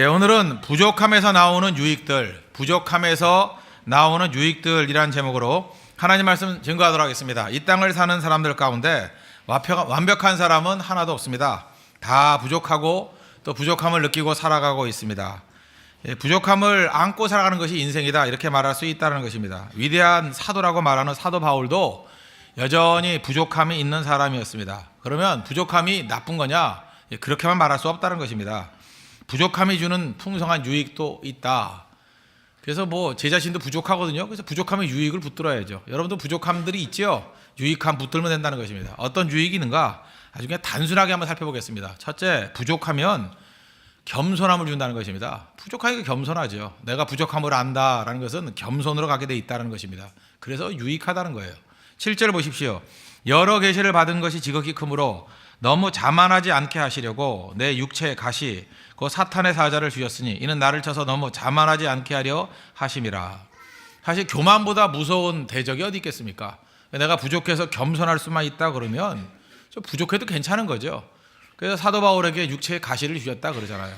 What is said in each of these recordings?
오늘은 부족함에서 나오는 유익들이란 제목으로 하나님 말씀 증거하도록 하겠습니다. 이 땅을 사는 사람들 가운데 완벽한 사람은 하나도 없습니다. 다 부족하고 또 부족함을 느끼고 살아가고 있습니다. 부족함을 안고 살아가는 것이 인생이다, 이렇게 말할 수 있다는 것입니다. 위대한 사도라고 말하는 사도 바울도 여전히 부족함이 있는 사람이었습니다. 그러면 부족함이 나쁜 거냐? 그렇게만 말할 수 없다는 것입니다. 부족함이 주는 풍성한 유익도 있다. 그래서 제 자신도 부족하거든요. 그래서 부족함의 유익을 붙들어야죠. 여러분도 부족함들이 있죠. 유익함 붙들면 된다는 것입니다. 어떤 유익이 있는가? 아주 그냥 단순하게 한번 살펴보겠습니다. 첫째, 부족하면 겸손함을 준다는 것입니다. 부족하니까 겸손하죠. 내가 부족함을 안다라는 것은 겸손으로 가게 돼 있다는 것입니다. 그래서 유익하다는 거예요. 7절 보십시오. 여러 계시를 받은 것이 지극히 크므로 너무 자만하지 않게 하시려고 내 육체의 가시 그 사탄의 사자를 주셨으니 이는 나를 쳐서 너무 자만하지 않게 하려 하심이라. 사실 교만보다 무서운 대적이 어디 있겠습니까? 내가 부족해서 겸손할 수만 있다 그러면 좀 부족해도 괜찮은 거죠. 그래서 사도 바울에게 육체의 가시를 주셨다 그러잖아요.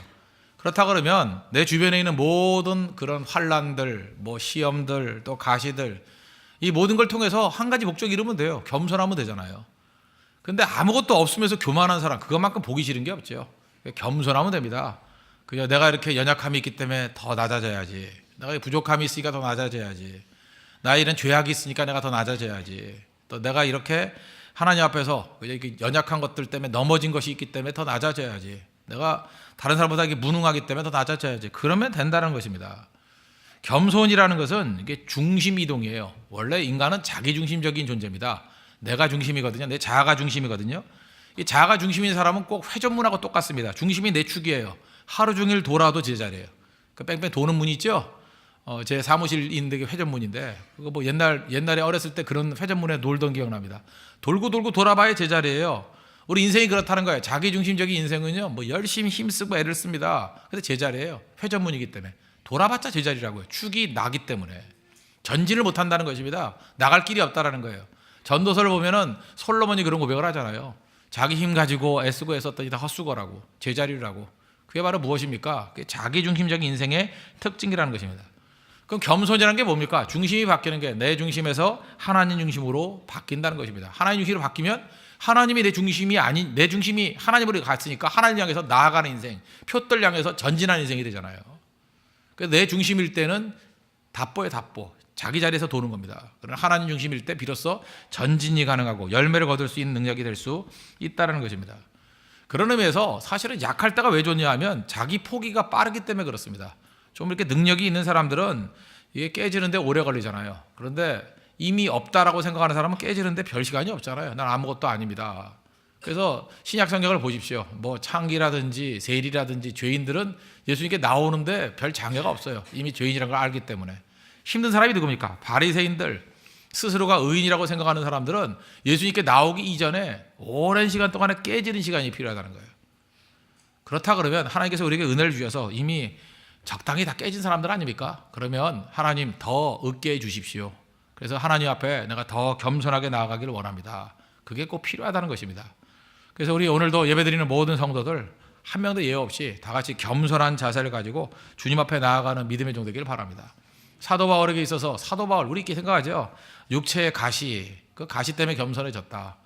그렇다 그러면 내 주변에 있는 모든 그런 환난들, 시험들, 또 가시들, 이 모든 걸 통해서 한 가지 목적 이루면 돼요. 겸손하면 되잖아요. 근데 아무것도 없으면서 교만한 사람, 그것만큼 보기 싫은 게 없죠. 겸손하면 됩니다. 그냥 내가 이렇게 연약함이 있기 때문에 더 낮아져야지, 내가 부족함이 있으니까 더 낮아져야지, 나에 이런 죄악이 있으니까 내가 더 낮아져야지, 또 내가 이렇게 하나님 앞에서 연약한 것들 때문에 넘어진 것이 있기 때문에 더 낮아져야지, 내가 다른 사람보다 무능하기 때문에 더 낮아져야지, 그러면 된다는 것입니다. 겸손이라는 것은 이게 중심 이동이에요. 원래 인간은 자기중심적인 존재입니다. 내가 중심이거든요. 내 자아가 중심이거든요. 이 자아가 중심인 사람은 꼭 회전문하고 똑같습니다. 중심이 내 축이에요. 하루 종일 돌아도 제자리예요. 그 뺑뺑 도는 문이 있죠. 제 사무실 있는 게 회전문인데, 그거 옛날에 어렸을 때 그런 회전문에 놀던 기억납니다. 돌고 돌아봐야 제자리예요. 우리 인생이 그렇다는 거예요. 자기중심적인 인생은요, 열심히 힘쓰고 애를 씁니다. 근데 제자리예요. 회전문이기 때문에. 돌아봤자 제자리라고요. 축이 나기 때문에. 전진을 못한다는 것입니다. 나갈 길이 없다라는 거예요. 전도서를 보면은 솔로몬이 그런 고백을 하잖아요. 자기 힘 가지고 애쓰고 애썼더니 다 헛수고라고, 제자리라고. 그게 바로 무엇입니까? 그게 자기중심적인 인생의 특징이라는 것입니다. 그럼 겸손이라는 게 뭡니까? 중심이 바뀌는 게 내 중심에서 하나님 중심으로 바뀐다는 것입니다. 하나님 중심으로 바뀌면 하나님이 내 중심이 아닌, 내 중심이 하나님으로 갔으니까 하나님 향해서 나아가는 인생, 표들 향해서 전진하는 인생이 되잖아요. 그래서 내 중심일 때는 답보에 답보, 자기 자리에서 도는 겁니다. 그러나 하나님 중심일 때 비로소 전진이 가능하고 열매를 거둘 수 있는 능력이 될 수 있다는 것입니다. 그런 의미에서 사실은 약할 때가 왜 좋냐 하면 자기 포기가 빠르기 때문에 그렇습니다. 좀 이렇게 능력이 있는 사람들은 이게 깨지는데 오래 걸리잖아요. 그런데 이미 없다라고 생각하는 사람은 깨지는데 별 시간이 없잖아요. 난 아무것도 아닙니다. 그래서 신약 성경을 보십시오. 창기라든지 세리라든지 죄인들은 예수님께 나오는데 별 장애가 없어요. 이미 죄인이라는 걸 알기 때문에. 힘든 사람이 누굽니까? 바리새인들, 스스로가 의인이라고 생각하는 사람들은 예수님께 나오기 이전에 오랜 시간 동안에 깨지는 시간이 필요하다는 거예요. 그렇다 그러면 하나님께서 우리에게 은혜를 주셔서 이미 적당히 다 깨진 사람들 아닙니까? 그러면 하나님 더 얻게 해 주십시오. 그래서 하나님 앞에 내가 더 겸손하게 나아가기를 원합니다. 그게 꼭 필요하다는 것입니다. 그래서 우리 오늘도 예배드리는 모든 성도들 한 명도 예외 없이 다 같이 겸손한 자세를 가지고 주님 앞에 나아가는 믿음의 종 되기를 바랍니다. 사도 바울에게 있어서, 사도 바울, 우리 이렇게 생각하죠. 육체의 가시, 그 가시 때문에 겸손해졌다.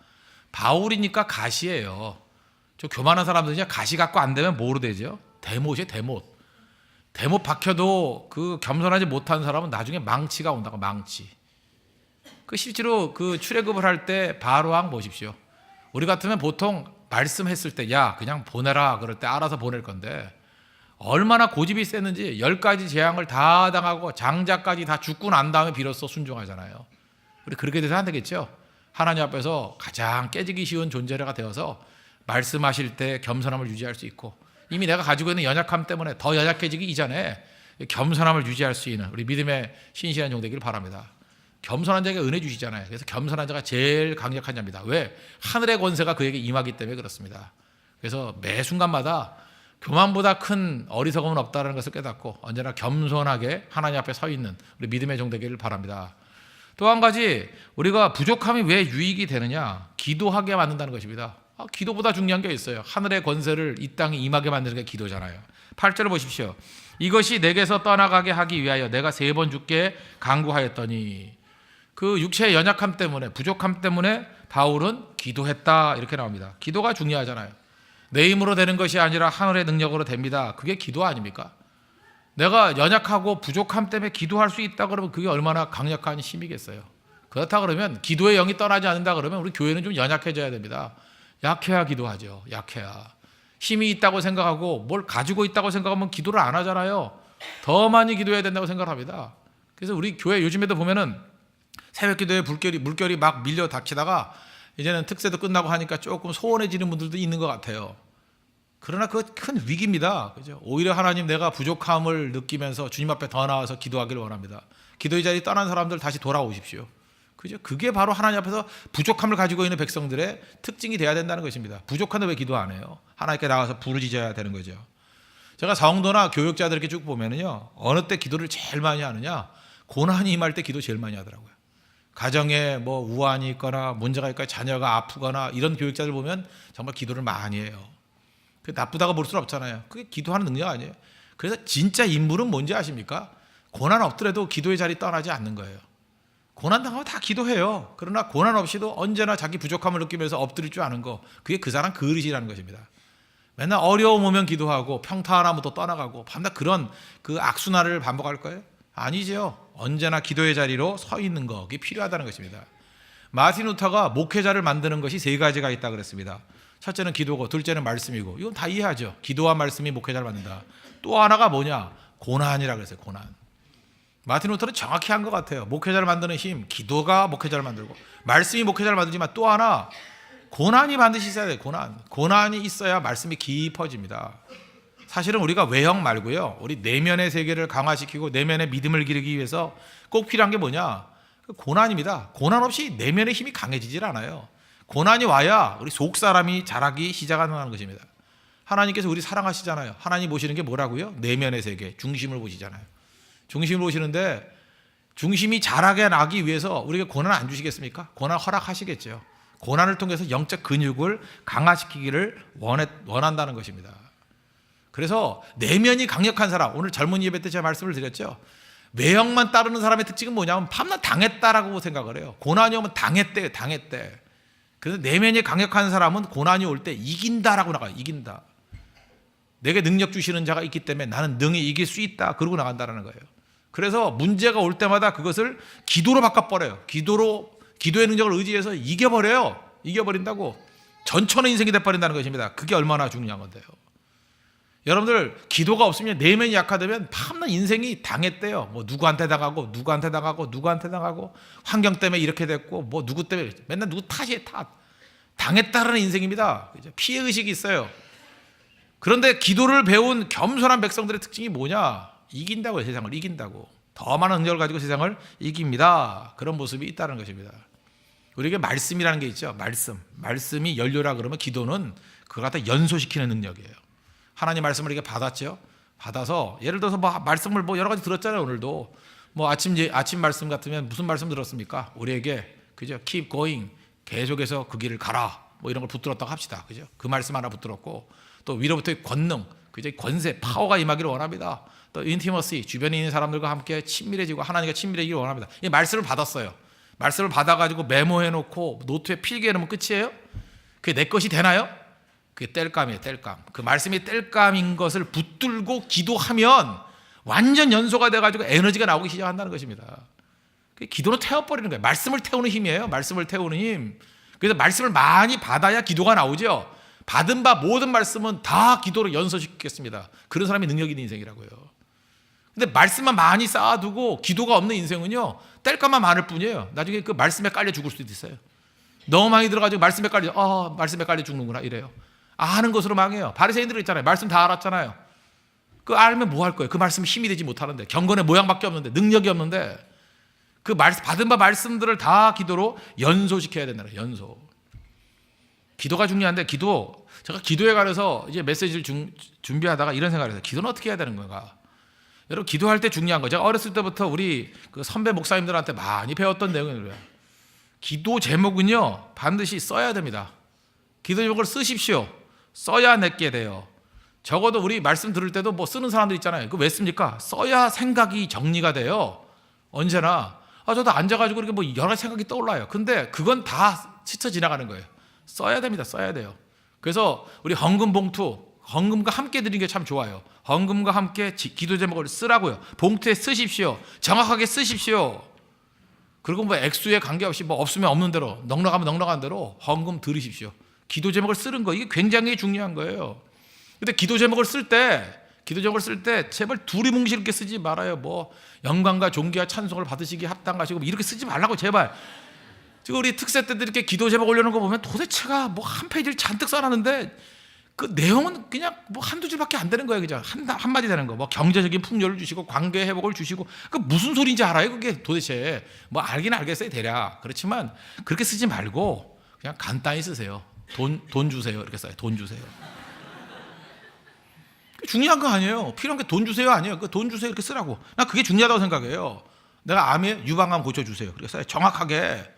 바울이니까 가시예요. 저 교만한 사람들이 가시 갖고 안 되면 뭐로 되죠? 대못이에요, 대못. 대못 박혀도 그 겸손하지 못한 사람은 나중에 망치가 온다고, 망치. 그 실제로 그 출애굽을 할 때 바로왕 보십시오. 우리 같으면 보통 말씀했을 때, 야, 그냥 보내라. 그럴 때 알아서 보낼 건데, 얼마나 고집이 셌는지 10가지 재앙을 다 당하고 장자까지 다 죽고 난 다음에 비로소 순종하잖아요. 우리 그렇게 돼서 안 되겠죠? 하나님 앞에서 가장 깨지기 쉬운 존재가 되어서 말씀하실 때 겸손함을 유지할 수 있고, 이미 내가 가지고 있는 연약함 때문에 더 연약해지기 이전에 겸손함을 유지할 수 있는 우리 믿음의 신실한 종 되기를 바랍니다. 겸손한 자에게 은혜 주시잖아요. 그래서 겸손한 자가 제일 강력한 자입니다. 왜? 하늘의 권세가 그에게 임하기 때문에 그렇습니다. 그래서 매 순간마다 교만보다 큰 어리석음은 없다는 것을 깨닫고 언제나 겸손하게 하나님 앞에 서 있는 우리 믿음의 종 되기를 바랍니다. 또 한 가지, 우리가 부족함이 왜 유익이 되느냐? 기도하게 만든다는 것입니다. 기도보다 중요한 게 있어요. 하늘의 권세를 이 땅에 임하게 만드는 게 기도잖아요. 8절을 보십시오. 이것이 내게서 떠나가게 하기 위하여 내가 3번 주께 간구하였더니, 그 육체의 연약함 때문에, 부족함 때문에 바울은 기도했다, 이렇게 나옵니다. 기도가 중요하잖아요. 내 힘으로 되는 것이 아니라 하늘의 능력으로 됩니다. 그게 기도 아닙니까? 내가 연약하고 부족함 때문에 기도할 수 있다 그러면 그게 얼마나 강력한 힘이겠어요. 그렇다 그러면 기도의 영이 떠나지 않는다 그러면 우리 교회는 좀 연약해져야 됩니다. 약해야 기도하죠. 약해야. 힘이 있다고 생각하고 뭘 가지고 있다고 생각하면 기도를 안 하잖아요. 더 많이 기도해야 된다고 생각합니다. 그래서 우리 교회 요즘에도 보면은 새벽 기도에 물결이 막 밀려 닥치다가 이제는 특세도 끝나고 하니까 조금 소원해지는 분들도 있는 것 같아요. 그러나 그거 큰 위기입니다. 그죠? 오히려 하나님, 내가 부족함을 느끼면서 주님 앞에 더 나와서 기도하기를 원합니다. 기도의 자리 떠난 사람들 다시 돌아오십시오. 그죠? 그게 바로 하나님 앞에서 부족함을 가지고 있는 백성들의 특징이 돼야 된다는 것입니다. 부족한데 왜 기도 안 해요? 하나님께 나가서 부르짖어야 되는 거죠. 제가 성도나 교육자들 이렇게 쭉 보면은요, 어느 때 기도를 제일 많이 하느냐? 고난이 임할 때 기도 제일 많이 하더라고요. 가정에 뭐 우환이 있거나 문제가 있거나 자녀가 아프거나 이런 교육자들 보면 정말 기도를 많이 해요. 그 나쁘다고 볼 수는 없잖아요. 그게 기도하는 능력 아니에요. 그래서 진짜 인물은 뭔지 아십니까? 고난 없더라도 기도의 자리 떠나지 않는 거예요. 고난 당하면 다 기도해요. 그러나 고난 없이도 언제나 자기 부족함을 느끼면서 엎드릴 줄 아는 거, 그게 그 사람 그릇이라는 것입니다. 맨날 어려움 오면 기도하고 평탄하면 또 떠나가고 밤낮 그런 그 악순환을 반복할 거예요? 아니죠. 언제나 기도의 자리로 서 있는 거, 그게 필요하다는 것입니다. 마틴 루터가 목회자를 만드는 것이 3가지가 있다 그랬습니다. 첫째는 기도고, 둘째는 말씀이고, 이건 다 이해하죠. 기도와 말씀이 목회자를 만든다. 또 하나가 뭐냐? 고난이라 그랬어요. 고난. 마틴 루터는 정확히 한 것 같아요. 목회자를 만드는 힘, 기도가 목회자를 만들고 말씀이 목회자를 만들지만 또 하나, 고난이 반드시 있어야 돼요. 고난이 있어야 말씀이 깊어집니다. 사실은 우리가 외형 말고요, 우리 내면의 세계를 강화시키고 내면의 믿음을 기르기 위해서 꼭 필요한 게 뭐냐? 고난입니다. 고난 없이 내면의 힘이 강해지질 않아요. 고난이 와야 우리 속 사람이 자라기 시작하는 것입니다. 하나님께서 우리 사랑하시잖아요. 하나님 보시는 게 뭐라고요? 내면의 세계, 중심을 보시잖아요. 중심을 보시는데 중심이 자라게 나기 위해서 우리가 고난 안 주시겠습니까? 고난 허락하시겠죠. 고난을 통해서 영적 근육을 강화시키기를 원한다는 것입니다. 그래서 내면이 강력한 사람, 오늘 젊은 예배 때 제가 말씀을 드렸죠. 외형만 따르는 사람의 특징은 뭐냐면 밤낮 당했다라고 생각을 해요. 고난이 오면 당했대. 그래서 내면이 강력한 사람은 고난이 올 때 이긴다라고 나가요. 이긴다. 내게 능력 주시는 자가 있기 때문에 나는 능히 이길 수 있다. 그러고 나간다는 거예요. 그래서 문제가 올 때마다 그것을 기도로 바꿔버려요. 기도의 능력을 의지해서 이겨버린다고. 전천의 인생이 돼버린다는 것입니다. 그게 얼마나 중요한 건데요. 여러분들, 기도가 없으면 내면이 약화되면 밤낮 인생이 당했대요. 뭐 누구한테 당하고 환경 때문에 이렇게 됐고 뭐 누구 때문에 맨날 누구 탓이에요. 당했다라는 인생입니다. 피해의식이 있어요. 그런데 기도를 배운 겸손한 백성들의 특징이 뭐냐? 이긴다고요. 세상을 이긴다고. 더 많은 능력을 가지고 세상을 이깁니다. 그런 모습이 있다는 것입니다. 우리에게 말씀이라는 게 있죠. 말씀이 연료라 그러면 기도는 그걸 갖다 연소시키는 능력이에요. 하나님 말씀을 이렇게 받았죠. 받아서 예를 들어서 뭐 말씀을 뭐 여러 가지 들었잖아요. 오늘도 뭐 아침 말씀 같으면 무슨 말씀 들었습니까? 우리에게 그죠? Keep going. 계속해서 그 길을 가라. 뭐 이런 걸 붙들었다고 합시다. 그죠? 그 말씀 하나 붙들었고, 또 위로부터의 권능, 그죠? 권세, 파워가 임하기를 원합니다. 또 인티머시, 주변에 있는 사람들과 함께 친밀해지고 하나님과 친밀해지기를 원합니다. 이 말씀을 받았어요. 말씀을 받아가지고 메모해놓고 노트에 필기해놓으면 끝이에요? 그게 내 것이 되나요? 그게 땔감이에요. 땔감. 그 말씀이 땔감인 것을 붙들고 기도하면 완전 연소가 돼가지고 에너지가 나오기 시작한다는 것입니다. 기도로 태워버리는 거예요. 말씀을 태우는 힘이에요. 말씀을 태우는 힘. 그래서 말씀을 많이 받아야 기도가 나오죠. 받은 바 모든 말씀은 다 기도로 연소시키겠습니다. 그런 사람이 능력 있는 인생이라고요. 근데 말씀만 많이 쌓아두고 기도가 없는 인생은요, 땔감만 많을 뿐이에요. 나중에 그 말씀에 깔려 죽을 수도 있어요. 너무 많이 들어가지고 말씀에 깔려 죽는구나 이래요. 아는 것으로 망해요. 바리새인들 있잖아요. 말씀 다 알았잖아요. 그 알면 뭐 할 거예요? 그 말씀 힘이 되지 못하는데, 경건의 모양밖에 없는데, 능력이 없는데, 그 받은 바 말씀들을 다 기도로 연소시켜야 된다는 거예요. 연소. 기도가 중요한데, 제가 기도에 관해서 이제 메시지를 준비하다가 이런 생각을 해서 기도는 어떻게 해야 되는 건가? 여러분, 기도할 때 중요한 거, 제가 어렸을 때부터 우리 그 선배 목사님들한테 많이 배웠던 내용이에요. 기도 제목은요, 반드시 써야 됩니다. 기도 제목을 쓰십시오. 써야 내게 돼요. 적어도 우리 말씀 들을 때도 뭐 쓰는 사람들 있잖아요. 그거 왜 씁니까? 써야 생각이 정리가 돼요. 언제나. 저도 앉아가지고 이렇게 뭐 여러 가지 생각이 떠올라요. 근데 그건 다 스쳐 지나가는 거예요. 써야 됩니다. 써야 돼요. 그래서 우리 헌금 봉투, 헌금과 함께 드리는 게 참 좋아요. 헌금과 함께 기도 제목을 쓰라고요. 봉투에 쓰십시오. 정확하게 쓰십시오. 그리고 뭐 액수에 관계없이 뭐 없으면 없는 대로, 넉넉하면 넉넉한 대로 헌금 드리십시오. 기도 제목을 쓰는 거, 이게 굉장히 중요한 거예요. 근데 기도 제목을 쓸 때 제발 두리뭉실하게 쓰지 말아요. 뭐 영광과 존귀와 찬송을 받으시기 합당하시고 뭐 이렇게 쓰지 말라고 제발. 지금 우리 특세 때들 이렇게 기도 제목 올려놓은 거 보면 도대체가 뭐 한 페이지를 잔뜩 써놨는데 그 내용은 그냥 뭐 한두 줄밖에 안 되는 거예요. 그죠? 한마디 되는 거. 뭐 경제적인 풍요를 주시고 관계 회복을 주시고 그 무슨 소리인지 알아요? 그게 도대체. 뭐 알긴 알겠어요. 대략. 그렇지만 그렇게 쓰지 말고 그냥 간단히 쓰세요. 돈 주세요. 이렇게 써요. 돈 주세요. 중요한 거 아니에요. 필요한 게 돈 주세요 아니에요. 그 돈 주세요 이렇게 쓰라고. 나 그게 중요하다고 생각해요. 내가 암에 유방암 고쳐주세요. 그래서 정확하게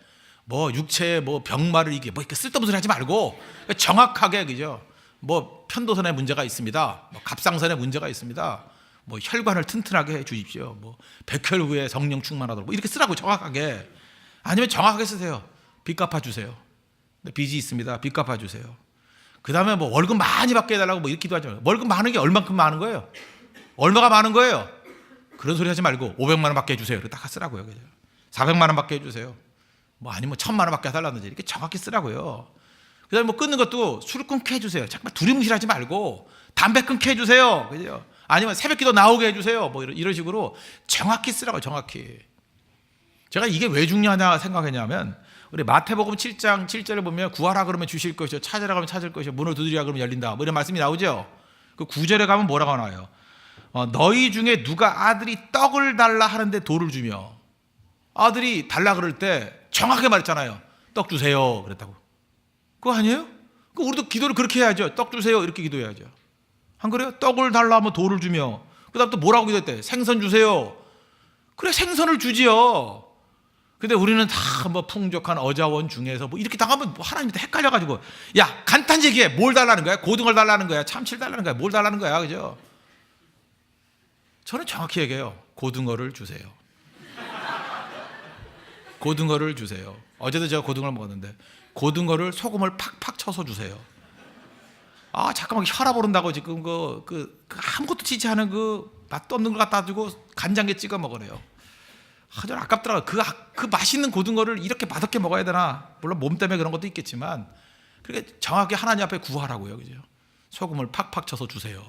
뭐 육체에 뭐 병마를 이게 뭐 이렇게 쓸데없는 소리 하지 말고 정확하게 그죠. 뭐 편도선에 문제가 있습니다. 뭐 갑상선에 문제가 있습니다. 뭐 혈관을 튼튼하게 해 주십시오. 뭐 백혈구에 성령 충만하도록 뭐 이렇게 쓰라고 정확하게. 아니면 정확하게 쓰세요. 빚 갚아 주세요. 빚이 있습니다. 빚 갚아 주세요. 그 다음에 뭐 월급 많이 받게 해달라고 뭐 이렇게 기도하지 말고 월급 많은 게 얼만큼 많은 거예요? 얼마가 많은 거예요? 그런 소리 하지 말고 500만 원 받게 해주세요. 이렇게 딱 쓰라고요. 400만 원 받게 해주세요. 뭐 아니면 1000만 원 받게 해달라든지 이렇게 정확히 쓰라고요. 그 다음에 뭐 끊는 것도 술 끊게 해주세요. 잠깐 두리뭉실하지 말고 담배 끊게 해주세요. 그죠? 아니면 새벽 기도 나오게 해주세요. 뭐 이런 식으로 정확히 쓰라고요. 정확히. 제가 이게 왜 중요하냐 생각했냐면 우리 마태복음 7장 7절을 보면 구하라 그러면 주실 것이요 찾으라 그러면 찾을 것이요 문을 두드리라 그러면 열린다 뭐 이런 말씀이 나오죠. 그 9절에 가면 뭐라고 나와요? 너희 중에 누가 아들이 떡을 달라 하는데 돌을 주며. 아들이 달라 그럴 때 정확하게 말했잖아요. 떡 주세요 그랬다고. 그거 아니에요? 우리도 기도를 그렇게 해야죠. 떡 주세요 이렇게 기도해야죠. 안 그래요? 떡을 달라 하면 돌을 주며. 그 다음 또 뭐라고 기도했대? 생선 주세요. 그래 생선을 주지요. 근데 우리는 다 뭐 풍족한 어자원 중에서 뭐 이렇게 당하면 뭐 하나님한테 헷갈려가지고 야 간단히 얘기해. 뭘 달라는 거야? 고등어를 달라는 거야? 참치를 달라는 거야? 뭘 달라는 거야? 그죠? 저는 정확히 얘기해요. 고등어를 주세요. 고등어를 주세요. 어제도 제가 고등어를 먹었는데 고등어를 소금을 팍팍 쳐서 주세요. 잠깐만 혈압 오른다고 지금 아무것도 치지 않은 그 맛도 없는 걸 갖다 주고 간장게 찍어 먹으래요. 좀 아깝더라고요. 그 맛있는 고등어를 이렇게 맛없게 먹어야 되나? 물론 몸 때문에 그런 것도 있겠지만 그렇게 정확히 하나님 앞에 구하라고요. 그죠? 소금을 팍팍 쳐서 주세요.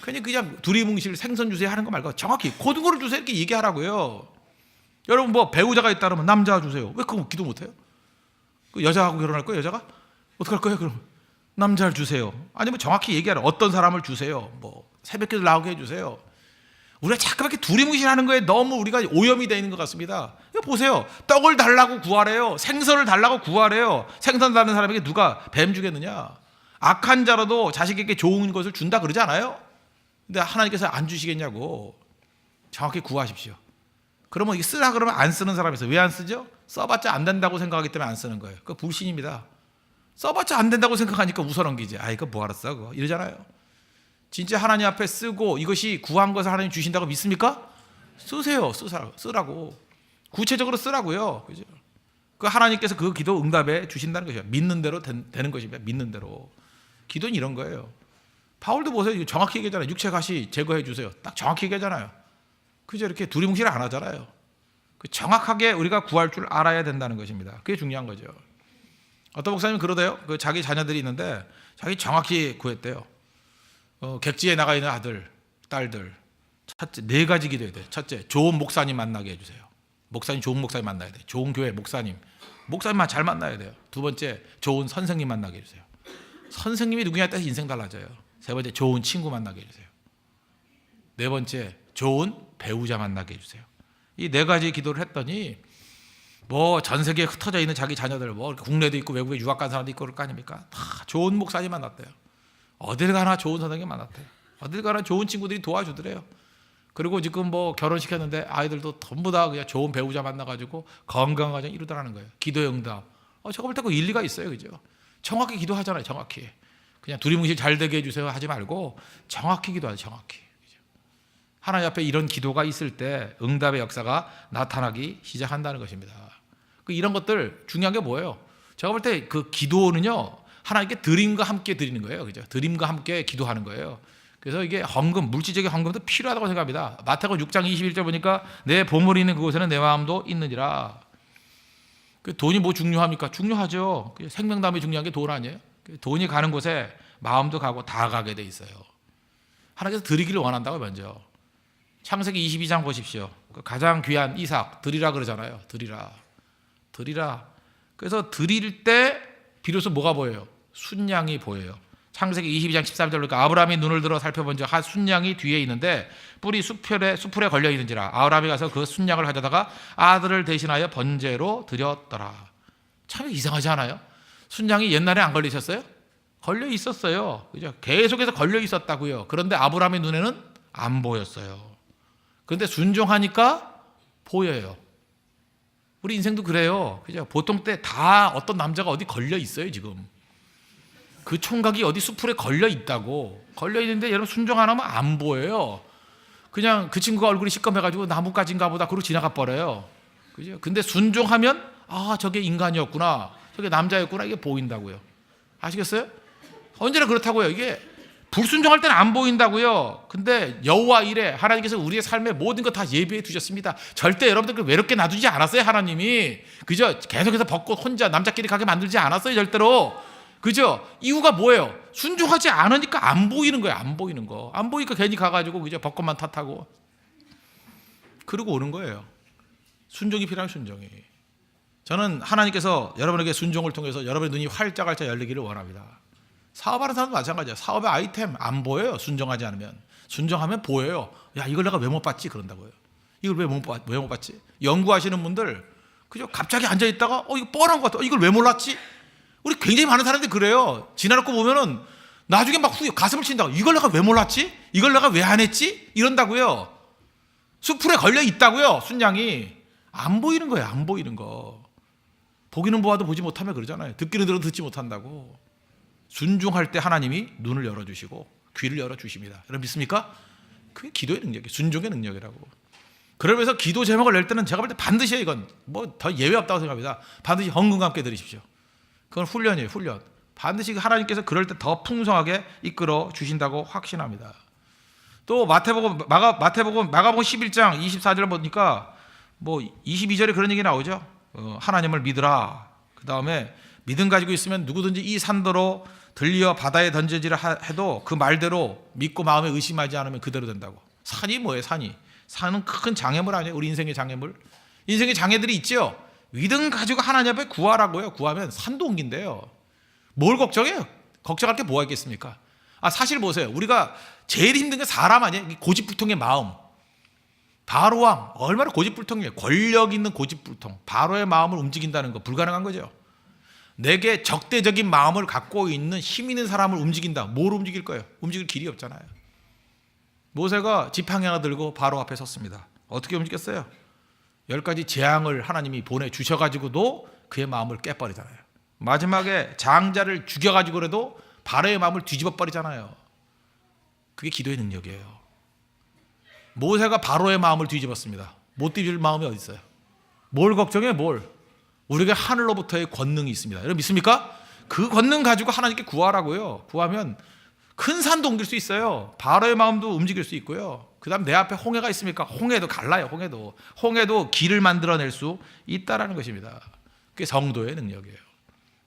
그냥 두리뭉실 생선 주세요 하는 거 말고 정확히 고등어를 주세요 이렇게 얘기하라고요. 여러분 뭐 배우자가 있다 그러면 남자 주세요. 왜 그거 기도 못해요? 그 여자하고 결혼할 거예요? 여자가? 어떡할 거예요? 그럼 남자를 주세요. 아니면 정확히 얘기하라. 어떤 사람을 주세요. 뭐 새벽기도 나오게 해주세요. 우리가 자꾸 이렇게 두리뭉실하는 거에 너무 우리가 오염이 되어 있는 것 같습니다. 이거 보세요. 떡을 달라고 구하래요. 생선을 달라고 구하래요. 생선 달라는 사람에게 누가 뱀 주겠느냐? 악한 자라도 자식에게 좋은 것을 준다 그러지 않아요? 근데 하나님께서 안 주시겠냐고. 정확히 구하십시오. 그러면 이게 쓰라 그러면 안 쓰는 사람이 있어요. 왜 안 쓰죠? 써봤자 안 된다고 생각하기 때문에 안 쓰는 거예요. 그거 불신입니다. 써봤자 안 된다고 생각하니까 웃어넘기지. 이거 뭐하러 써? 그거 이러잖아요. 진짜 하나님 앞에 쓰고 이것이 구한 것을 하나님 주신다고 믿습니까? 쓰세요. 쓰라고. 구체적으로 쓰라고요. 그죠? 그 하나님께서 그 기도 응답에 주신다는 것이죠. 믿는 대로 되는 것입니다. 믿는 대로. 기도는 이런 거예요. 바울도 보세요. 정확히 얘기하잖아요. 육체 가시 제거해 주세요. 딱 정확히 얘기하잖아요. 그죠? 이렇게 두리뭉실 안 하잖아요. 정확하게 우리가 구할 줄 알아야 된다는 것입니다. 그게 중요한 거죠. 어떤 목사님은 그러대요. 자기 자녀들이 있는데 자기 정확히 구했대요. 객지에 나가 있는 아들, 딸들. 첫째, 4가지 기도해야 돼요. 첫째, 좋은 목사님 만나게 해주세요. 좋은 목사님 만나야 돼요. 좋은 교회 목사님만 잘 만나야 돼요. 두 번째, 좋은 선생님 만나게 해주세요. 선생님이 누구냐에 따라서 인생 달라져요. 세 번째, 좋은 친구 만나게 해주세요. 네 번째, 좋은 배우자 만나게 해주세요. 이 4가지 기도를 했더니 뭐 전 세계에 흩어져 있는 자기 자녀들 뭐 국내도 있고 외국에 유학 간 사람도 있고 그럴 거 아닙니까? 다 좋은 목사님 만났대요. 어딜 가나 좋은 선생님 만났대요. 어딜 가나 좋은 친구들이 도와주더래요. 그리고 지금 뭐 결혼시켰는데 아이들도 전부 다 그냥 좋은 배우자 만나가지고 건강한 가정 이루더라는 거예요. 기도의 응답. 저거 볼 때 그 일리가 있어요. 그죠? 정확히 기도하잖아요. 정확히. 그냥 두리뭉실 잘 되게 해주세요 하지 말고 정확히 기도하세요. 정확히. 하나님 앞에 이런 기도가 있을 때 응답의 역사가 나타나기 시작한다는 것입니다. 이런 것들 중요한 게 뭐예요? 제가 볼 때 그 기도는요, 하나님께 드림과 함께 드리는 거예요. 그죠? 드림과 함께 기도하는 거예요. 그래서 이게 헌금, 물질적인 헌금도 필요하다고 생각합니다. 마태복음 6장 21절 보니까 내 보물이 있는 그곳에는 내 마음도 있느니라. 그 돈이 뭐 중요합니까? 중요하죠. 생명담이 중요한 게 돈 아니에요? 돈이 가는 곳에 마음도 가고 다 가게 돼 있어요. 하나님께서 드리기를 원한다고 먼저. 창세기 22장 보십시오. 가장 귀한 이삭 드리라 그러잖아요. 드리라. 그래서 드릴 때 비로소 뭐가 보여요? 순양이 보여요. 창세기 22장 13절 보니까 아브라함이 눈을 들어 살펴본즉 한 순양이 뒤에 있는데 뿔이 수풀에 걸려 있는지라. 아브라함이 가서 그 순양을 가져다가 아들을 대신하여 번제로 드렸더라. 참 이상하지 않아요? 순양이 옛날에 안 걸려 있었어요? 걸려 있었어요. 그죠? 계속해서 걸려 있었다고요. 그런데 아브라함의 눈에는 안 보였어요. 그런데 순종하니까 보여요. 우리 인생도 그래요. 그죠? 보통 때 다 어떤 남자가 어디 걸려 있어요, 지금. 그 총각이 어디 수풀에 걸려 있다고. 걸려 있는데 여러분 순종 안 하면 안 보여요. 그냥 그 친구가 얼굴이 시꺼매가지고 나뭇가지인가 보다 그러고 지나가 버려요. 그죠? 근데 순종하면 아, 저게 인간이었구나. 저게 남자였구나. 이게 보인다고요. 아시겠어요? 언제나 그렇다고요. 이게 불순종할 때는 안 보인다고요. 근데 여호와 이래 하나님께서 우리의 삶에 모든 것 다 예비해 두셨습니다. 절대 여러분들 외롭게 놔두지 않았어요. 하나님이 그저 계속해서 벚꽃 혼자 남자끼리 가게 만들지 않았어요. 절대로. 그죠? 이유가 뭐예요? 순종하지 않으니까 안 보이는 거예요. 안 보이는 거. 안 보이니까 괜히 가가지고 그저 벚꽃만 탓하고 그러고 오는 거예요. 순종이 필요한 순종이. 저는 하나님께서 여러분에게 순종을 통해서 여러분의 눈이 활짝활짝 열리기를 원합니다. 사업하는 사람도 마찬가지예요. 사업의 아이템 안 보여요. 순종하지 않으면. 순종하면 보여요. 야, 이걸 내가 왜 못 봤지? 그런다고요. 이걸 왜 못 봤지? 연구하시는 분들 그죠? 갑자기 앉아 있다가 이거 뻔한 것 같아. 이걸 왜 몰랐지? 우리 굉장히 많은 사람들이 그래요. 지나놓고 보면은 나중에 막 가슴을 친다고. 이걸 내가 왜 몰랐지? 이걸 내가 왜 안 했지? 이런다고요. 수풀에 걸려 있다고요. 순양이 안 보이는 거예요. 안 보이는 거. 보기는 보아도 보지 못하면 그러잖아요. 듣기는 들어도 듣지 못한다고. 순종할 때 하나님이 눈을 열어주시고 귀를 열어주십니다. 여러분 믿습니까? 그게 기도의 능력이에요. 순종의 능력이라고. 그러면서 기도 제목을 낼 때는 제가 볼 때 반드시 이건 뭐 더 예외 없다고 생각합니다. 반드시 헌금과 함께 드리십시오. 그건 훈련이에요. 훈련. 반드시 하나님께서 그럴 때 더 풍성하게 이끌어 주신다고 확신합니다. 또 마가복음 11장 24절 보니까 뭐 22절에 그런 얘기 나오죠. 하나님을 믿으라. 그 다음에 믿음 가지고 있으면 누구든지 이 산더로 들려 바다에 던져지라 해도 그 말대로 믿고 마음에 의심하지 않으면 그대로 된다고. 산이 뭐예요? 산은 큰 장애물 아니에요? 우리 인생의 장애물. 인생의 장애들이 있죠. 믿음 가지고 하나님 앞에 구하라고요. 구하면 산도 옮긴대요. 뭘 걱정해요? 걱정할 게 뭐가 있겠습니까? 사실 보세요. 우리가 제일 힘든 게 사람 아니에요? 고집불통의 마음. 바로왕 얼마나 고집불통이에요. 권력 있는 고집불통. 바로의 마음을 움직인다는 거 불가능한 거죠. 내게 적대적인 마음을 갖고 있는 힘 있는 사람을 움직인다. 뭘 움직일 거예요? 움직일 길이 없잖아요. 모세가 지팡이 하나 들고 바로 앞에 섰습니다. 어떻게 움직였어요? 10가지 재앙을 하나님이 보내주셔가지고도 그의 마음을 깨버리잖아요. 마지막에 장자를 죽여가지고라도 바로의 마음을 뒤집어 버리잖아요. 그게 기도의 능력이에요. 모세가 바로의 마음을 뒤집었습니다. 못 뒤집을 마음이 어디 있어요? 뭘 걱정해? 뭘? 우리에게 하늘로부터의 권능이 있습니다. 여러분 믿습니까? 그 권능 가지고 하나님께 구하라고요. 구하면 큰 산도 옮길 수 있어요. 바로의 마음도 움직일 수 있고요. 그 다음 내 앞에 홍해가 있습니까? 홍해도 갈라요. 홍해도 길을 만들어낼 수 있다라는 것입니다. 그게 성도의 능력이에요.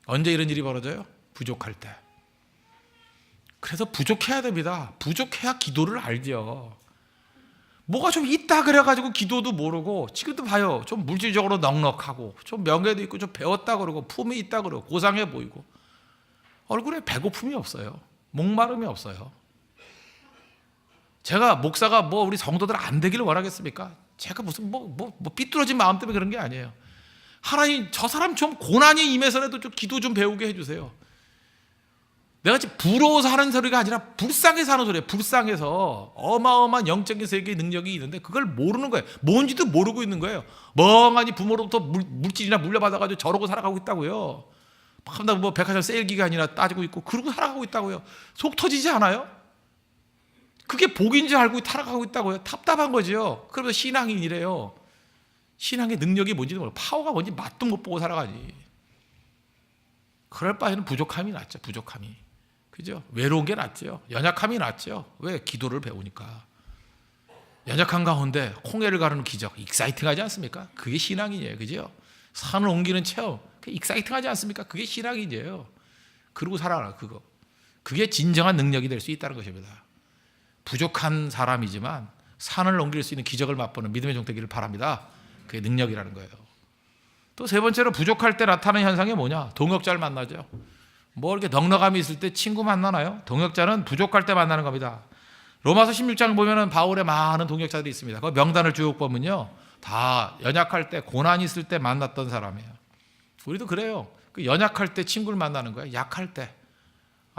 언제 이런 일이 벌어져요? 부족할 때. 그래서 부족해야 됩니다. 부족해야 기도를 알죠. 뭐가 좀 있다 그래가지고 기도도 모르고 지금도 봐요. 좀 물질적으로 넉넉하고 좀 명예도 있고 좀 배웠다 그러고 품이 있다 그러고 고상해 보이고 얼굴에 배고픔이 없어요. 목마름이 없어요. 제가 목사가 뭐 우리 성도들 안 되기를 원하겠습니까? 제가 무슨 뭐 삐뚤어진 마음 때문에 그런 게 아니에요. 하나님 저 사람 좀 고난이 임해서라도 좀 기도 좀 배우게 해주세요. 내가 지금 부러워서 하는 소리가 아니라 불쌍해서 하는 소리예요. 불쌍해서 어마어마한 영적인 세계의 능력이 있는데 그걸 모르는 거예요. 뭔지도 모르고 있는 거예요. 멍하니 부모로부터 물질이나 물려받아가지고 저러고 살아가고 있다고요. 밤낮 뭐 백화점 세일 기간이나 따지고 있고 그러고 살아가고 있다고요. 속 터지지 않아요? 그게 복인 줄 알고 살아가고 있다고요. 답답한 거죠. 그러면서 신앙인이래요. 신앙의 능력이 뭔지도 모르고 파워가 뭔지 맛도 못 보고 살아가지. 그럴 바에는 부족함이 낫죠. 부족함이. 그죠? 외로운 게 낫죠. 연약함이 낫죠. 왜? 기도를 배우니까. 연약한 가운데 홍해를 가르는 기적, 익사이팅하지 않습니까? 그게 신앙이에요. 그죠? 산을 옮기는 체험, 그게 익사이팅하지 않습니까? 그게 신앙이에요. 그러고 살아라. 그게 진정한 능력이 될 수 있다는 것입니다. 부족한 사람이지만 산을 옮길 수 있는 기적을 맛보는 믿음의 종 되기를 바랍니다. 그게 능력이라는 거예요. 또 세 번째로 부족할 때 나타나는 현상이 뭐냐? 동역자를 만나죠. 뭐 이렇게 넉넉함이 있을 때 친구 만나나요? 동역자는 부족할 때 만나는 겁니다. 로마서 16장 보면은 바울의 많은 동역자들이 있습니다. 그 명단을 쭉 보면요, 다 연약할 때, 고난이 있을 때 만났던 사람이에요. 우리도 그래요. 그 연약할 때 친구를 만나는 거예요. 약할 때.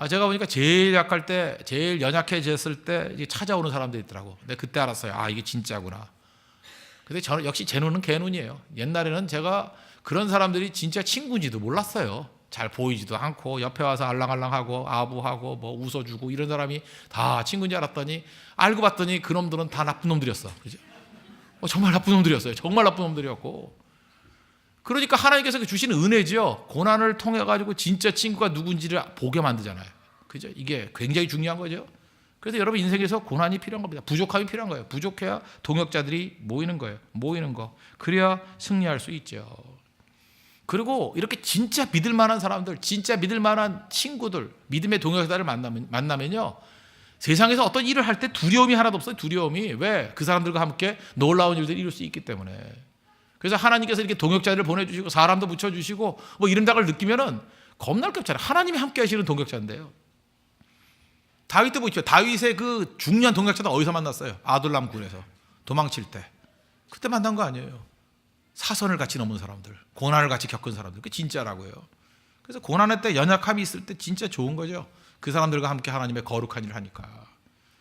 제가 보니까 제일 약할 때, 제일 연약해졌을 때 찾아오는 사람들이 있더라고. 근데 그때 알았어요. 이게 진짜구나. 근데 저는 역시 제 눈은 개 눈이에요. 옛날에는 제가 그런 사람들이 진짜 친구인지도 몰랐어요. 잘 보이지도 않고 옆에 와서 알랑알랑하고 아부하고 뭐 웃어주고 이런 사람이 다 친구인 줄 알았더니 알고 봤더니 그 놈들은 다 나쁜 놈들이었어. 그죠? 정말 나쁜 놈들이었어요. 정말 나쁜 놈들이었고. 그러니까 하나님께서 주시는 은혜죠. 고난을 통해 가지고 진짜 친구가 누군지를 보게 만드잖아요. 그죠? 이게 굉장히 중요한 거죠. 그래서 여러분 인생에서 고난이 필요한 겁니다. 부족함이 필요한 거예요. 부족해야 동역자들이 모이는 거예요. 모이는 거. 그래야 승리할 수 있죠. 그리고 이렇게 진짜 믿을 만한 사람들, 진짜 믿을 만한 친구들, 믿음의 동역자를 만나면요, 세상에서 어떤 일을 할 때 두려움이 하나도 없어요. 두려움이. 왜? 그 사람들과 함께 놀라운 일들을 이룰 수 있기 때문에. 그래서 하나님께서 이렇게 동역자들을 보내주시고 사람도 붙여주시고 뭐 이런다걸 느끼면은 겁날 게 없잖아요. 하나님이 함께 하시는 동역자인데요. 다윗도 보시죠. 다윗의 그 중요한 동역자는 어디서 만났어요? 아둘람 굴에서 도망칠 때. 그때 만난 거 아니에요. 사선을 같이 넘은 사람들, 고난을 같이 겪은 사람들, 그게 진짜라고요. 그래서 고난의 때, 연약함이 있을 때 진짜 좋은 거죠. 그 사람들과 함께 하나님의 거룩한 일을 하니까.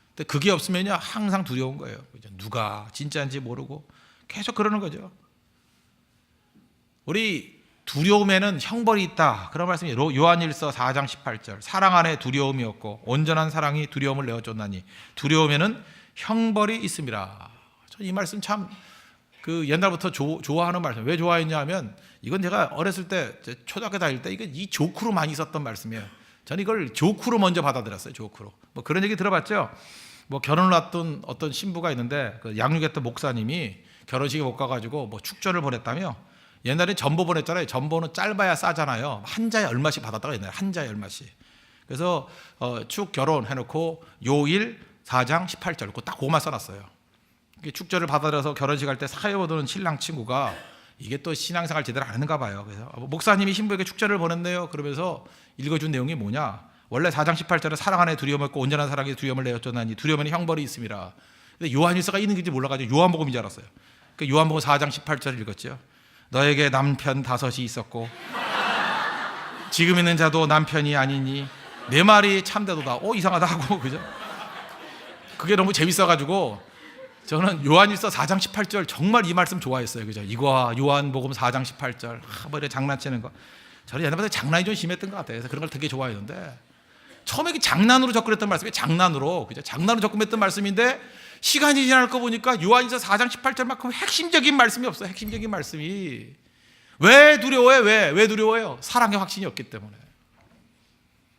근데 그게 없으면요, 항상 두려운 거예요. 누가 진짜인지 모르고 계속 그러는 거죠. 우리 두려움에는 형벌이 있다. 그런 말씀이 요한일서 4장 18절. 사랑 안에 두려움이 없고 온전한 사랑이 두려움을 내어쫓나니 두려움에는 형벌이 있습니다. 이 말씀 참 옛날부터 좋아하는 말씀. 왜 좋아했냐 하면 이건 제가 어렸을 때 초등학교 다닐 때 이 조크로 많이 썼던 말씀이에요. 저는 이걸 조크로 먼저 받아들였어요. 조크로. 뭐 그런 얘기 들어봤죠? 뭐 결혼을 앞둔 어떤 신부가 있는데 그 양육했던 목사님이 결혼식에 못 가가지고 뭐 축전을 보냈다며. 옛날에 전보 보냈잖아요. 전보는 짧아야 싸잖아요. 한 자에 얼마씩 받았다가 옛날에 한 자에 얼마씩. 그래서 축 결혼 해놓고 요일 4장 18절 딱 그거만 써놨어요. 축전을 받아들여서 결혼식 할 때 사회보도는 신랑 친구가 이게 또 신앙생활 제대로 안 하는가 봐요. 그래서 목사님이 신부에게 축전을 보냈네요. 그러면서 읽어준 내용이 뭐냐? 원래 4장 18절은 사랑 안에 두려움 없고 온전한 사랑에 두려움을 내어쫓나니 두려움에는 형벌이 있음이라. 근데 요한일서가 있는 건지 몰라가지고 요한복음인 줄 알았어요. 그 요한복음 4장 18절을 읽었죠. 너에게 남편 5이 있었고 지금 있는 자도 남편이 아니니 내 말이 참되도다. 이상하다 하고 그죠? 그게 너무 재밌어가지고 저는 요한일서 4장 18절 정말 이 말씀 좋아했어요. 그죠? 이거와 요한복음 4장 18절 뭐 이렇게 장난치는 거. 저는 옛날부터 장난이 좀 심했던 것 같아요. 그래서 그런 걸 되게 좋아했는데 처음에 장난으로 접근했던 말씀이 장난으로 그죠? 장난으로 접근했던 말씀인데 시간이 지날 거 보니까 요한일서 4장 18절만큼 핵심적인 말씀이 없어요. 핵심적인 말씀이. 왜 두려워해? 왜 두려워해요? 사랑의 확신이 없기 때문에.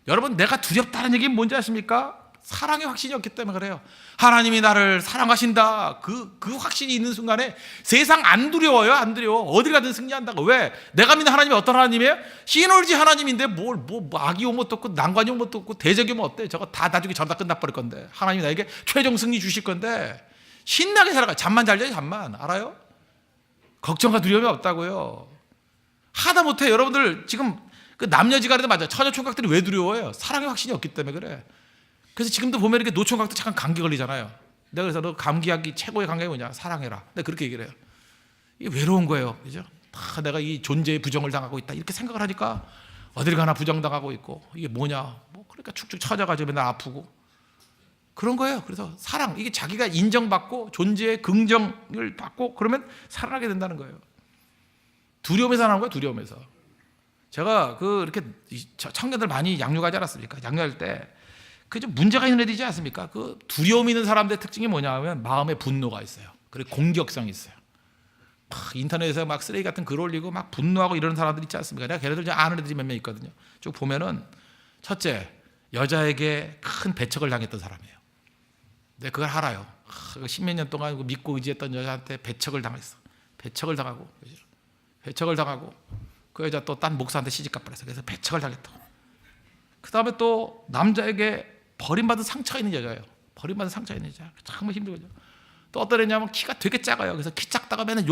여러분 내가 두렵다는 얘기는 뭔지 아십니까? 사랑의 확신이 없기 때문에 그래요. 하나님이 나를 사랑하신다. 그 확신이 있는 순간에 세상 안 두려워요. 안 두려워. 어디 가든 승리한다고. 왜? 내가 믿는 하나님이 어떤 하나님이에요? 시놀지 하나님인데 뭐 악이 오면 어떻고 난관이 오면 어떻고 대적이 오면 어때? 저거 다 나중에 저러다 끝나버릴 건데 하나님이 나에게 최종 승리 주실 건데 신나게 살아가. 잠만 잘 자요. 잠만. 알아요? 걱정과 두려움이 없다고요. 하다못해 여러분들 지금 그 남녀지간에도 맞아요. 처녀총각들이 왜 두려워해요? 사랑의 확신이 없기 때문에 그래. 그래서 지금도 보면 이렇게 노총각도 잠깐 감기 걸리잖아요. 내가 그래서 너 감기약이 최고의 감기약이 뭐냐? 사랑해라. 내가 그렇게 얘기를 해요. 이게 외로운 거예요. 그죠? 다 내가 이 존재의 부정을 당하고 있다. 이렇게 생각을 하니까 어딜 가나 부정당하고 있고 이게 뭐냐? 그러니까 축축 처져가지고 맨날 아프고 그런 거예요. 그래서 사랑, 이게 자기가 인정받고 존재의 긍정을 받고 그러면 살아나게 된다는 거예요. 두려움에서 나는 거예요. 두려움에서. 제가 이렇게 청년들 많이 양육하지 않았습니까? 양육할 때 그 좀 문제가 있는 애들이지 않습니까? 그 두려움 있는 사람들의 특징이 뭐냐면 마음에 분노가 있어요. 그리고 공격성이 있어요. 막 인터넷에서 막 쓰레기 같은 글 올리고 막 분노하고 이러는 사람들 있지 않습니까? 내가 걔네들 아는 애들이 몇 명 있거든요. 쭉 보면은 첫째, 여자에게 큰 배척을 당했던 사람이에요. 근데 그걸 알아요. 십몇 년 동안 믿고 의지했던 여자한테 배척을 당했어. 배척을 당하고, 그죠? 배척을 당하고 그 여자 또 딴 목사한테 시집가 버렸어. 그래서 배척을 당했다고. 그 다음에 또 남자에게 버림받은 상처가 있는 여자예요. 버림받은 상처가 있는 여자. 정말 힘들거든요. 또 어떤 애냐면 키가 되게 작아요. 그래서 키 작다가 맨날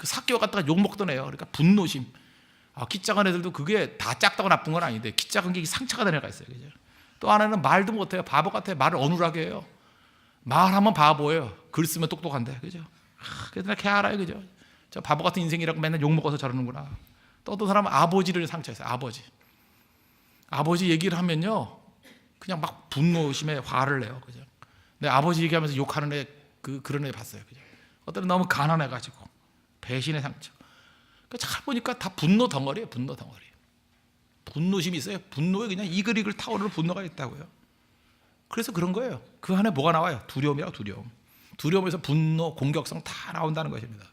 사기와 갖다가 욕 먹던 애예요. 그러니까 분노심. 키 작은 애들도 그게 다 작다고 나쁜 건 아닌데 키 작은 게 상처가 되는 애가 있어요. 그죠? 또 하나는 말도 못해요. 바보 같아요. 말을 어눌하게 해요. 말하면 바보예요. 글 쓰면 똑똑한데, 그죠? 그래서 내가 걔 알아요, 그죠? 저 바보 같은 인생이라고 맨날 욕 먹어서 저러는구나. 또 어떤 사람은 아버지를 상처했어요. 아버지 얘기를 하면요, 그냥 막 분노심에 화를 내요, 그죠? 내 아버지 얘기하면서 욕하는 애 그런 애 봤어요, 그죠? 어떤 너무 가난해가지고 배신의 상처. 그러니까 잘 보니까 다 분노 덩어리예요, 분노 덩어리. 분노심이 있어요. 분노에 그냥 이글이글 타오르는 분노가 있다고요. 그래서 그런 거예요. 그 안에 뭐가 나와요? 두려움이라고, 두려움. 두려움에서 분노, 공격성 다 나온다는 것입니다.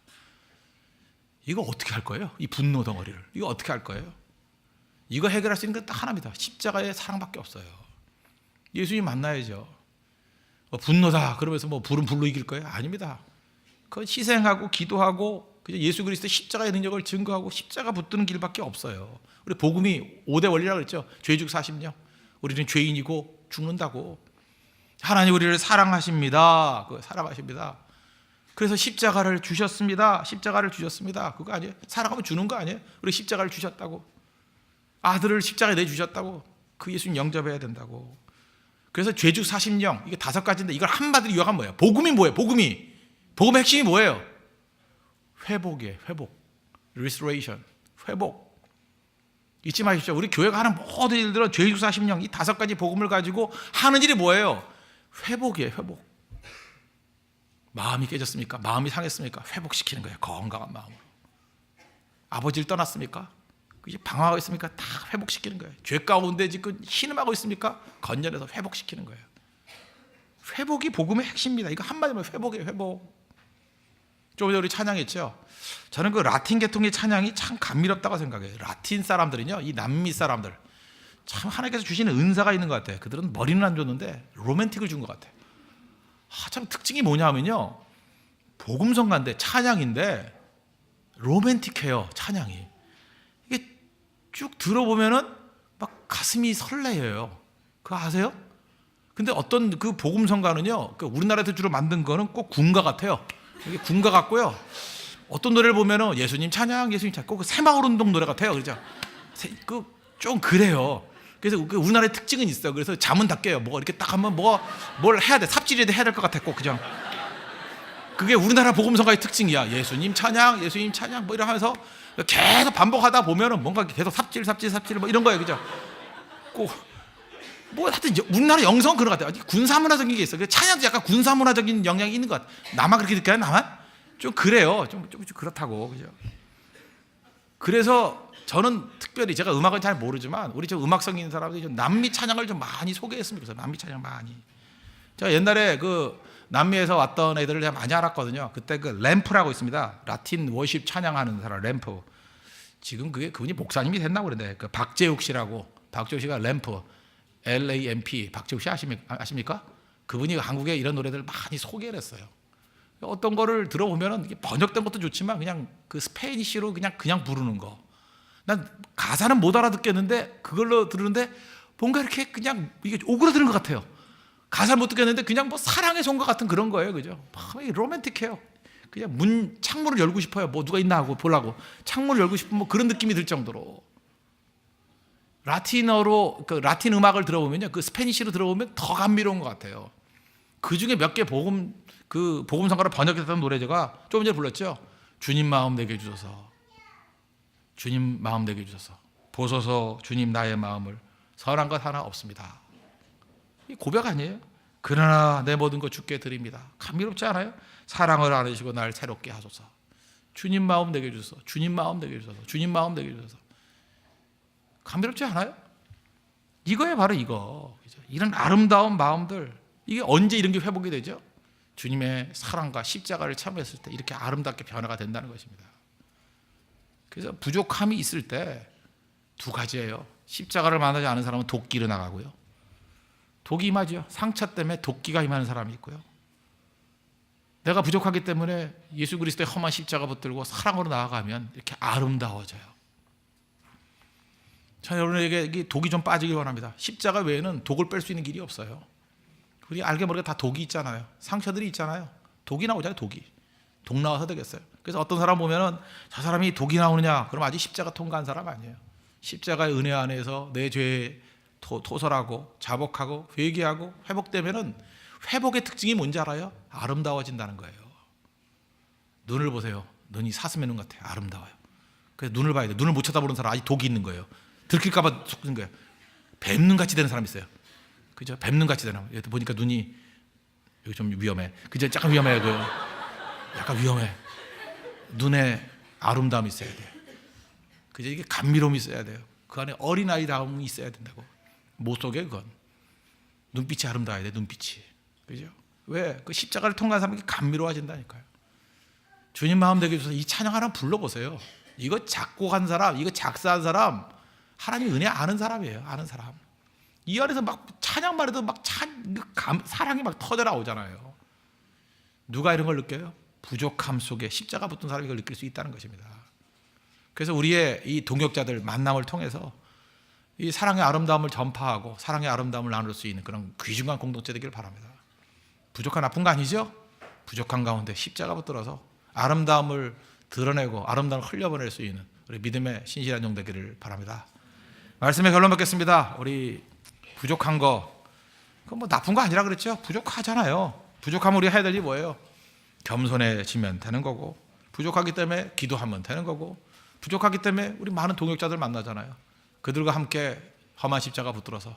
이거 어떻게 할 거예요? 이 분노 덩어리를. 이거 어떻게 할 거예요? 이거 해결할 수 있는 건 딱 하나입니다. 십자가의 사랑밖에 없어요. 예수님 만나야죠. 분노다 그러면서 불은 불로 이길 거예요? 아닙니다. 그건 희생하고 기도하고 그냥 예수 그리스도의 십자가의 능력을 증거하고 십자가 붙드는 길밖에 없어요. 우리 복음이 5대 원리라고 그랬죠. 죄죽 사심령. 우리는 죄인이고 죽는다고. 하나님 우리를 사랑하십니다. 사랑하십니다. 그래서 십자가를 주셨습니다. 십자가를 주셨습니다. 그거 아니에요? 사랑하면 주는 거 아니에요? 우리 십자가를 주셨다고. 아들을 십자가에 내주셨다고. 그 예수님 영접해야 된다고. 그래서 죄죽 사심령, 이게 5가지인데 이걸 한마디로 요약하면 뭐예요? 복음이 뭐예요? 복음의 핵심이 뭐예요? 회복이에요. 회복. restoration. 회복. 잊지 마십시오. 우리 교회가 하는 모든 일들은 죄죽 사심령 이 5가지 복음을 가지고 하는 일이 뭐예요? 회복이에요. 회복. 마음이 깨졌습니까? 마음이 상했습니까? 회복시키는 거예요. 건강한 마음으로. 아버지를 떠났습니까? 이제 방황하고 있습니까? 다 회복시키는 거예요. 죄 가운데 지금 신음하고 있습니까? 건전해서 회복시키는 거예요. 회복이 복음의 핵심입니다. 이거 한마디로 회복이에요. 회복. 좀 전에 우리 찬양했죠. 저는 그 라틴 계통의 찬양이 참 감미롭다고 생각해요. 라틴 사람들은요, 이 남미 사람들 참 하나님께서 주시는 은사가 있는 것 같아요. 그들은 머리는 안 줬는데 로맨틱을 준 것 같아요. 참 특징이 뭐냐면요, 복음성가인데 찬양인데 로맨틱해요. 찬양이 이게 쭉 들어보면은 막 가슴이 설레요. 그거 아세요? 근데 어떤 그 복음성가는요, 우리나라에서 주로 만든 거는 꼭 군가 같아요. 이게 군가 같고요. 어떤 노래를 보면은 예수님 찬양, 예수님 찬양, 꼭 새마을 운동 노래 같아요. 그죠? 좀 그래요. 그래서 우리나라의 특징은 있어요. 그래서 잠은 다 깨요. 이렇게 딱 하면 뭘 해야 돼. 삽질이라도 해야 될 것 같아. 꼭 그죠? 그게 우리나라 복음성가의 특징이야. 예수님 찬양, 예수님 찬양 이러 하면서 계속 반복하다 보면은 뭔가 계속 삽질 이런 거예요. 그죠? 꼭 하여튼 우리나라 영성은 그런 것 같아요. 군사문화적인 게 있어요. 찬양도 약간 군사문화적인 영향이 있는 것 같아요. 나만 그렇게 느껴요? 나만? 좀 그래요. 좀 그렇다고. 그죠? 그래서 저는 특별히 제가 음악은 잘 모르지만 우리 저 음악성 있는 사람들이 좀 남미 찬양을 좀 많이 소개했으면 좋겠어요. 남미 찬양 많이. 제가 옛날에 남미에서 왔던 애들을 제가 많이 알았거든요. 그때 램프라고 있습니다. 라틴 워십 찬양하는 사람 램프. 지금 그분이 목사님이 됐나 그런데 박재욱 씨라고. 박재욱 씨가 램프 LAMP 박재욱 씨 아십니까? 그분이 한국에 이런 노래들을 많이 소개를 했어요. 어떤 거를 들어보면은 번역된 것도 좋지만 그냥 스페니쉬로 그냥 부르는 거. 난 가사는 못 알아듣겠는데 그걸로 들으는데 뭔가 이렇게 그냥 이게 오그라드는 것 같아요. 가사를 못 듣겠는데 그냥 사랑의 송가 같은 그런 거예요. 그죠? 로맨틱해요. 그냥 창문을 열고 싶어요. 누가 있나 하고 보려고. 창문을 열고 싶은 그런 느낌이 들 정도로. 라틴어로, 라틴 음악을 들어보면요. 스페니쉬로 들어보면 더 감미로운 것 같아요. 그 중에 몇 개 복음성가로 번역했던 노래 제가 조금 전에 불렀죠. 주님 마음 내게 주소서. 주님 마음 내게 주소서. 보소서 주님 나의 마음을. 선한 것 하나 없습니다. 이 고백 아니에요? 그러나 내 모든 것 주께 드립니다. 감미롭지 않아요? 사랑을 안으시고 날 새롭게 하소서. 주님 마음 내게 주소서. 주님 마음 내게 주소서. 주님 마음 내게 주소서. 감미롭지 않아요? 이거예요, 바로 이거. 이런 아름다운 마음들, 이게 언제 이런 게 회복이 되죠? 주님의 사랑과 십자가를 참여했을 때 이렇게 아름답게 변화가 된다는 것입니다. 그래서 부족함이 있을 때 두 가지예요. 십자가를 만나지 않은 사람은 도끼로 나가고요. 독이 임하죠. 상처 때문에 도끼가 임하는 사람이 있고요. 내가 부족하기 때문에 예수 그리스도의 험한 십자가 붙들고 사랑으로 나아가면 이렇게 아름다워져요. 저는 여러분에게 독이 좀 빠지길 원합니다. 십자가 외에는 독을 뺄 수 있는 길이 없어요. 우리 알게 모르게 다 독이 있잖아요. 상처들이 있잖아요. 독이 나오잖아요. 독 나와서 되겠어요. 그래서 어떤 사람 보면은 저 사람이 독이 나오느냐, 그럼 아직 십자가 통과한 사람 아니에요. 십자가의 은혜 안에서 내 죄에 토설하고 자복하고 회개하고 회복되면은, 회복의 특징이 뭔지 알아요? 아름다워진다는 거예요. 눈을 보세요. 눈이 사슴의 눈 같아요. 아름다워요. 그래서 눈을 봐야 돼요. 눈을 못 쳐다보는 사람 아직 독이 있는 거예요. 들킬까봐 속는 거예요. 뱀눈 같이 되는 사람 있어요. 그죠? 뱀눈 같이 되는. 여기 보니까 눈이 여기 좀 위험해. 그죠? 약간 위험해. 약간 위험해. 눈에 아름다움이 있어야 돼요. 그죠? 이게 감미로움이 있어야 돼요. 그 안에 어린아이다움이 있어야 된다고. 못 속에 그건. 눈빛이 아름다워야 돼. 눈빛이. 그죠? 왜? 그 십자가를 통과한 사람이 감미로워진다니까요. 주님 마음 되게 해주셔서 이 찬양 하나 불러보세요. 이거 작곡한 사람, 이거 작사한 사람, 하나님 은혜 아는 사람이에요. 아는 사람. 이 안에서 막 찬양만 해도 막 사랑이 막 터져 나오잖아요. 누가 이런 걸 느껴요? 부족함 속에 십자가 붙은 사람이 이걸 느낄 수 있다는 것입니다. 그래서 우리의 이 동역자들 만남을 통해서 이 사랑의 아름다움을 전파하고 사랑의 아름다움을 나눌 수 있는 그런 귀중한 공동체 되기를 바랍니다. 부족한 나쁜 거 아니죠? 부족한 가운데 십자가 붙들어서 아름다움을 드러내고 아름다움을 흘려보낼 수 있는 우리 믿음의 신실한 종 되기를 바랍니다. 말씀의 결론 맺겠습니다. 우리 부족한 거, 그건 뭐 나쁜 거 아니라 그랬죠? 부족하잖아요. 부족하면 우리가 해야 될 일이 뭐예요? 겸손해지면 되는 거고, 부족하기 때문에 기도하면 되는 거고, 부족하기 때문에 우리 많은 동역자들 만나잖아요. 그들과 함께 험한 십자가 붙들어서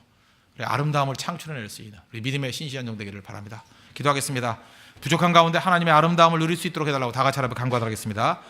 우리 아름다움을 창출해낼 수 있는 우리 믿음의 신실한 종 되기를 바랍니다. 기도하겠습니다. 부족한 가운데 하나님의 아름다움을 누릴 수 있도록 해달라고 다 같이 하나님 간구하도록 하겠습니다.